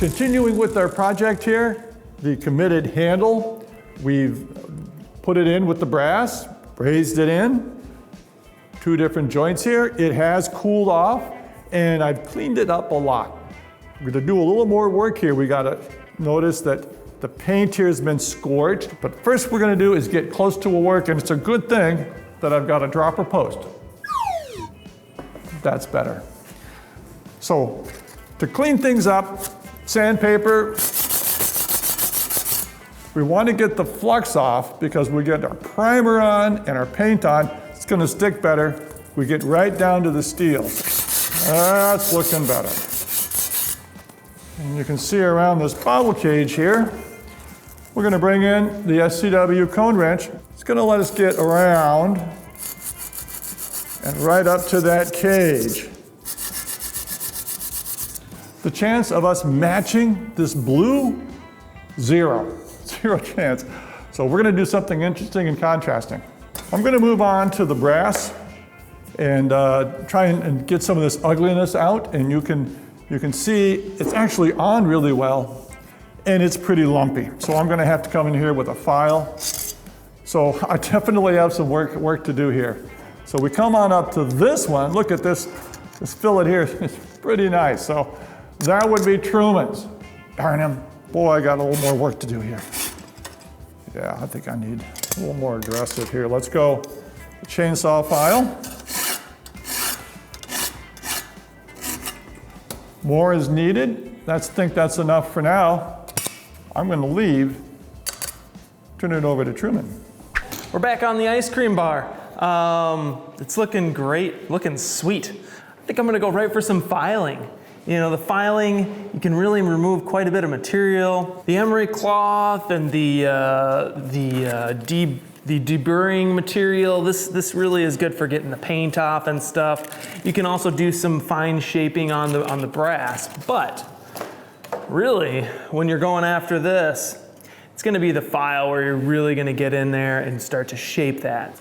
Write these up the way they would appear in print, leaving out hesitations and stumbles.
Continuing with our project here, the committed handle, we've put it in with the brass, brazed it in, 2 different joints here. It has cooled off, and I've cleaned it up a lot. We're gonna do a little more work here. We gotta notice that the paint here has been scorched, but first we're gonna do is get close to a work, and it's a good thing that I've got a dropper post. That's better. So, to clean things up, sandpaper, we want to get the flux off because we get our primer on and our paint on. It's going to stick better. We get right down to the steel. That's looking better. And you can see around this bottle cage here, we're going to bring in the SCW cone wrench. It's going to let us get around and right up to that cage. The chance of us matching this blue, 0 chance. So we're gonna do something interesting and contrasting. I'm gonna move on to the brass and try and get some of this ugliness out, and you can see it's actually on really well, and it's pretty lumpy. So I'm gonna have to come in here with a file. So I definitely have some work to do here. So we come on up to this one. Look at this fillet here, it's pretty nice. So that would be Truman's. Darn him. Boy, I got a little more work to do here. Yeah, I think I need a little more aggressive here. Let's go chainsaw file. More is needed. I think that's enough for now. I'm gonna leave, turn it over to Truman. We're back on the ice cream bar. It's looking great, looking sweet. I think I'm gonna go right for some filing. You know, the filing, you can really remove quite a bit of material. The emery cloth and the deburring material, this really is good for getting the paint off and stuff. You can also do some fine shaping on the brass, but really, when you're going after this, it's gonna be the file where you're really gonna get in there and start to shape that.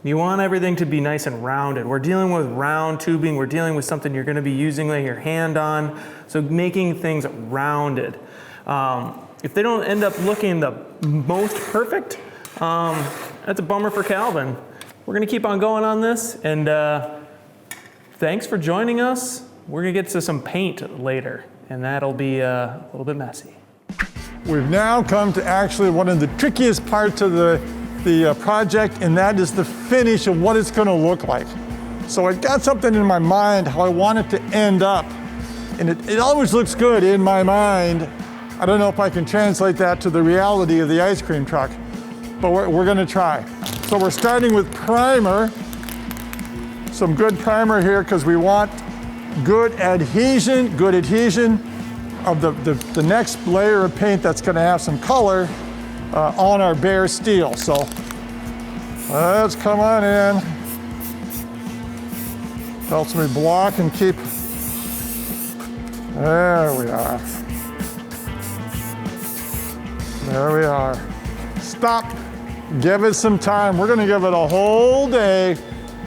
You want everything to be nice and rounded. We're dealing with round tubing. We're dealing with something you're gonna be using your hand on. So making things rounded. If they don't end up looking the most perfect, that's a bummer for Calvin. We're gonna keep on going on this, and thanks for joining us. We're gonna get to some paint later, and that'll be a little bit messy. We've now come to actually one of the trickiest parts of the project, and that is the finish of what it's gonna look like. So I got something in my mind how I want it to end up, and it always looks good in my mind. I don't know if I can translate that to the reality of the ice cream truck, but we're gonna try. So we're starting with primer, some good primer here because we want good adhesion of the next layer of paint that's gonna have some color on our bare steel. So let's come on in. Helps me block and keep. There we are. There we are. Stop. Give it some time. We're gonna give it a whole day,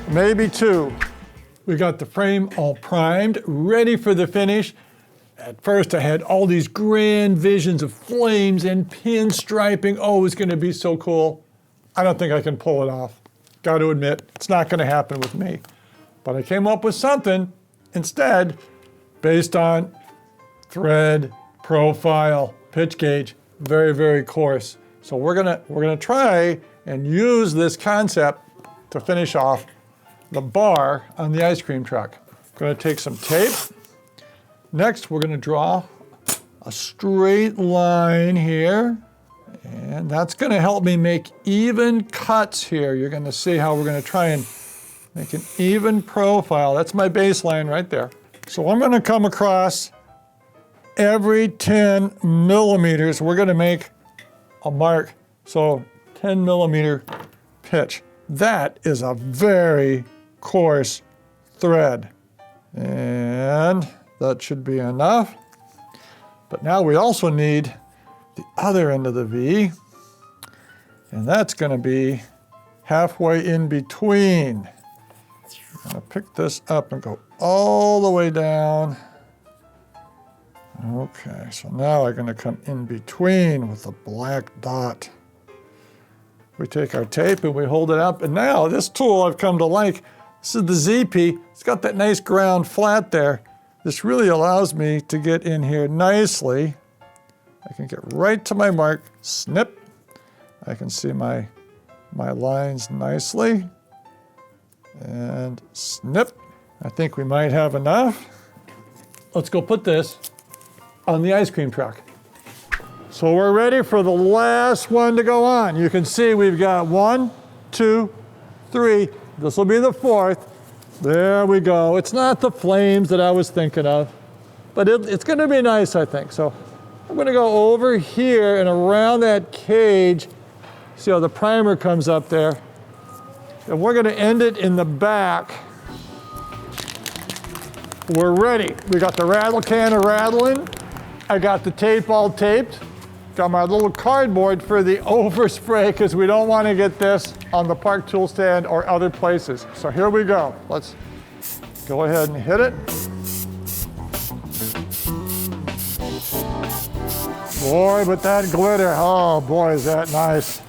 maybe 2. We got the frame all primed, ready for the finish. At first I had all these grand visions of flames and pinstriping. Oh, it's gonna be so cool. I don't think I can pull it off. Got to admit, it's not gonna happen with me. But I came up with something instead based on thread, profile, pitch gauge, very, very coarse. So we're gonna try and use this concept to finish off the bar on the ice cream truck. Gonna take some tape. Next, we're gonna draw a straight line here, and that's gonna help me make even cuts here. You're gonna see how we're gonna try and make an even profile. That's my baseline right there. So I'm gonna come across every 10 millimeters, we're gonna make a mark. So 10 millimeter pitch. That is a very coarse thread. And that should be enough. But now we also need the other end of the V, and that's gonna be halfway in between. I'm gonna pick this up and go all the way down. Okay, so now I'm going to come in between with the black dot. We take our tape and we hold it up, and now this tool I've come to like. This is the ZP. It's got that nice ground flat there. This really allows me to get in here nicely. I can get right to my mark, snip. I can see my lines nicely, and snip. I think we might have enough. Let's go put this on the ice cream truck. So we're ready for the last one to go on. You can see we've got 1, 2, 3. This will be the 4th. There we go. It's not the flames that I was thinking of, but it's going to be nice, I think. So I'm going to go over here and around that cage. See how the primer comes up there? And we're going to end it in the back. We're ready. We got the rattle can rattling. I got the tape all taped. Got my little cardboard for the overspray because we don't want to get this on the park tool stand or other places. So here we go. Let's go ahead and hit it. Boy, but that glitter, oh boy, is that nice.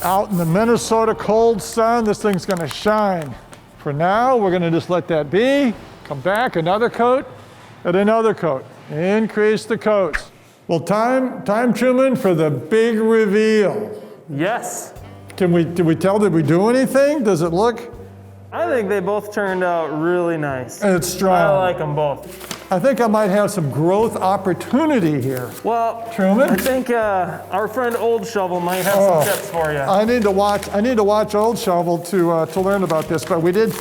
Out in the Minnesota cold sun, this thing's gonna shine. For now, we're gonna just let that be. Come back, another coat, and another coat. Increase the coats. Well, time, Truman, for the big reveal. Yes. Did we tell, did we do anything? Does it look? I think they both turned out really nice. It's strong. I like them both. I think I might have some growth opportunity here. Well, Truman? I think our friend Old Shovel might have some tips for you. I need to watch Old Shovel to learn about this, but we did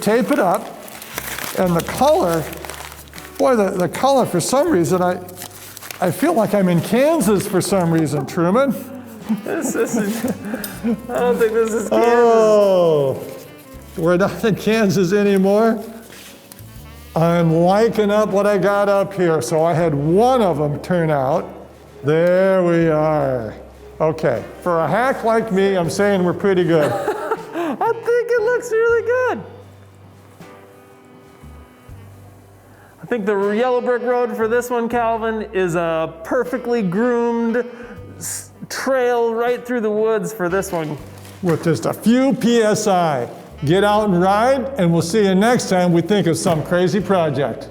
tape it up, and the color, boy, the color for some reason, I feel like I'm in Kansas for some reason, Truman. This isn't, I don't think this is Kansas. Oh, we're not in Kansas anymore. I'm liking up what I got up here. So I had one of them turn out. There we are. Okay, for a hack like me, I'm saying we're pretty good. I think it looks really good. I think the yellow brick road for this one, Calvin, is a perfectly groomed trail right through the woods for this one. With just a few PSI. Get out and ride, and we'll see you next time we think of some crazy project.